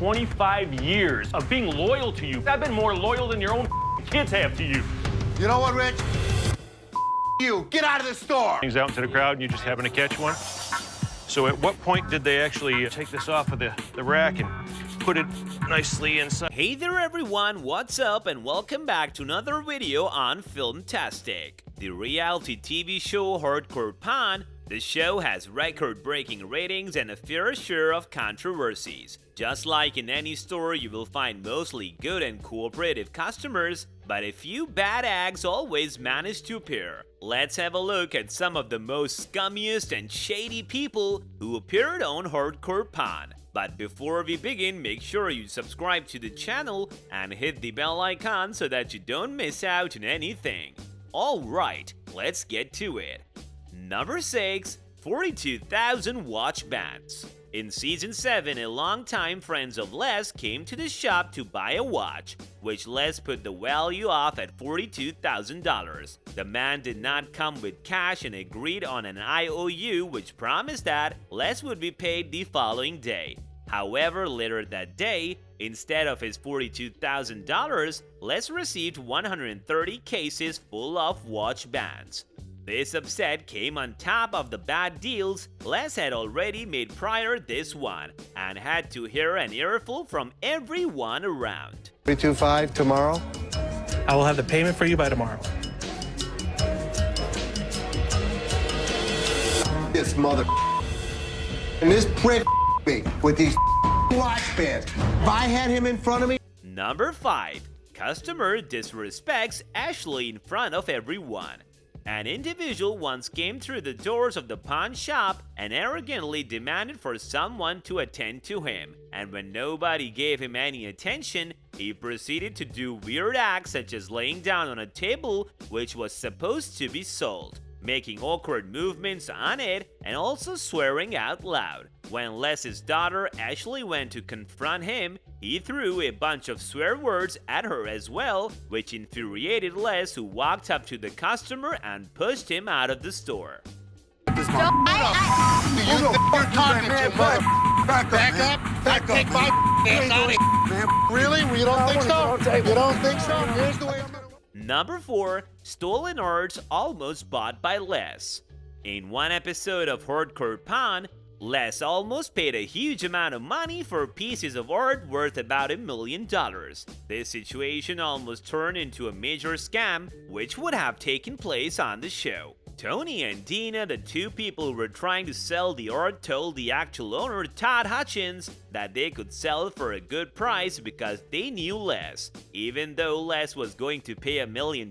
25 years of being loyal to you. I've been more loyal than your own kids have to you. You know what, Rich? You, get out of the store! Things out into the crowd and you just happen to catch one. So at what point did they actually take this off of the rack and put it nicely inside? Hey there everyone, what's up and welcome back to another video on Filmtastic. The reality TV show Hardcore Pan. The show has record-breaking ratings and a fair share of controversies. Just like in any store, you will find mostly good and cooperative customers, but a few bad eggs always manage to appear. Let's have a look at some of the most scummiest and shady people who appeared on Hardcore Pan. But before we begin, make sure you subscribe to the channel and hit the bell icon so that you don't miss out on anything. Alright, let's get to it. Number 6. 42,000 watch bands. In Season 7, a longtime friends of Les came to the shop to buy a watch, which Les put the value off at $42,000. The man did not come with cash and agreed on an IOU which promised that Les would be paid the following day. However, later that day, instead of his $42,000, Les received 130 cases full of watch bands. This upset came on top of the bad deals Les had already made prior this one, and had to hear an earful from everyone around. 325 tomorrow? I will have the payment for you by tomorrow. This mother and this prick me with these watch bands. If I had him in front of me. Number 5. Customer disrespects Ashley in front of everyone. An individual once came through the doors of the pawn shop and arrogantly demanded for someone to attend to him, and when nobody gave him any attention, he proceeded to do weird acts such as laying down on a table which was supposed to be sold, making awkward movements on it, and also swearing out loud. When Les's daughter Ashley went to confront him, he threw a bunch of swear words at her as well, which infuriated Les, who walked up to the customer and pushed him out of the store. You're talking to back up. Take my hands out of here. Really? You don't think so? You don't think so? Here's the way I'm gonna. Number 4. Stolen art almost bought by Les. In one episode of Hardcore Pan, Les almost paid a huge amount of money for pieces of art worth about $1 million. This situation almost turned into a major scam, which would have taken place on the show. Tony and Dina, the two people who were trying to sell the art, told the actual owner, Todd Hutchins, that they could sell it for a good price because they knew Les. Even though Les was going to pay $1 million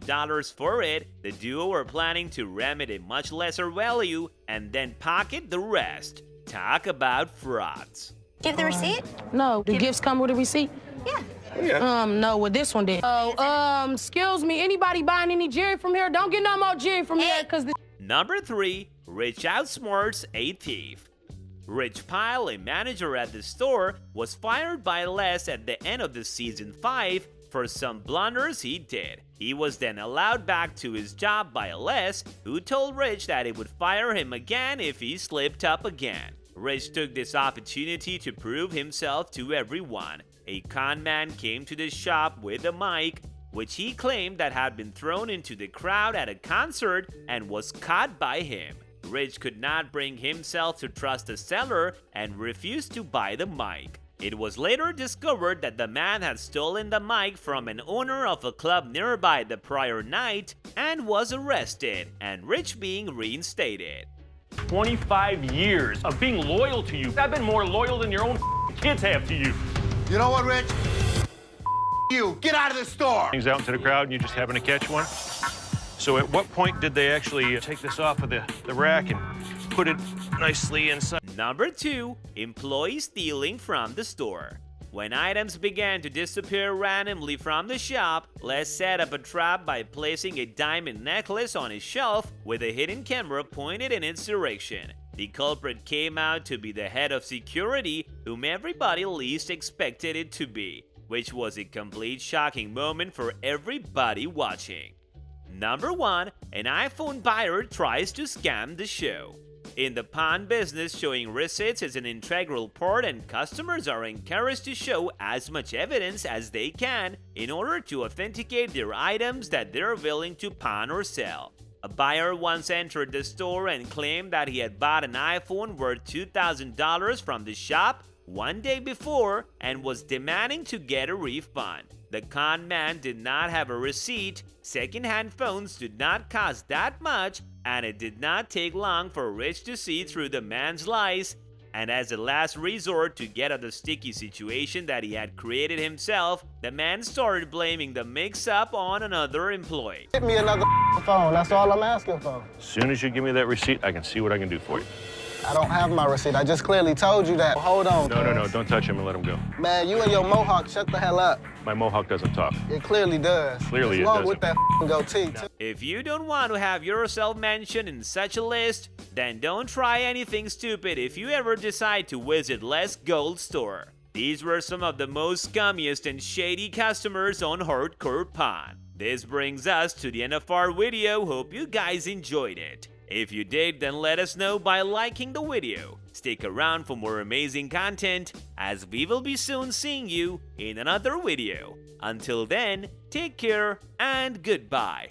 for it, the duo were planning to ram it a much lesser value and then pocket the rest. Talk about frauds. Give the receipt? No. Do gifts come with a receipt? Yeah. No, with this one did. Oh, excuse me, anybody buying any jewelry from here? Don't get no more jewelry from here, cause the Number 3. Rich outsmarts a thief. Rich Pyle, a manager at the store, was fired by Les at the end of the Season 5 for some blunders he did. He was then allowed back to his job by Les, who told Rich that he would fire him again if he slipped up again. Rich took this opportunity to prove himself to everyone. A con man came to the shop with a mic, which he claimed that had been thrown into the crowd at a concert and was caught by him. Rich could not bring himself to trust the seller and refused to buy the mic. It was later discovered that the man had stolen the mic from an owner of a club nearby the prior night and was arrested, and Rich being reinstated. 25 years of being loyal to you. I've been more loyal than your own kids have to you. You know what, Rich? You, get out of the store! Things out into the crowd and you just happen to catch one. So at what point did they actually take this off of the rack and put it nicely inside? Number 2. Employees stealing from the store. When items began to disappear randomly from the shop, Les set up a trap by placing a diamond necklace on his shelf with a hidden camera pointed in its direction. The culprit came out to be the head of security, whom everybody least expected it to be, which was a complete shocking moment for everybody watching. Number 1. An iPhone buyer tries to scam the show. In the pawn business, showing receipts is an integral part, and customers are encouraged to show as much evidence as they can in order to authenticate their items that they're willing to pawn or sell. A buyer once entered the store and claimed that he had bought an iPhone worth $2,000 from the shop one day before and was demanding to get a refund. The con man did not have a receipt, second-hand phones did not cost that much, and it did not take long for Rich to see through the man's lies, and as a last resort to get out of the sticky situation that he had created himself, the man started blaming the mix-up on another employee. Get me another phone, that's all I'm asking for. As soon as you give me that receipt, I can see what I can do for you. I don't have my receipt, I just clearly told you that. Hold on. No, don't touch him and let him go. Man, you and your mohawk, shut the hell up. My mohawk doesn't talk. It clearly does. Clearly it Along doesn't. with that goatee, too. If you don't want to have yourself mentioned in such a list, then don't try anything stupid if you ever decide to visit Les Gold Store. These were some of the most scummiest and shady customers on Hardcore Pawn. This brings us to the end of our video. Hope you guys enjoyed it. If you did, then let us know by liking the video. Stick around for more amazing content, as we will be soon seeing you in another video. Until then, take care and goodbye.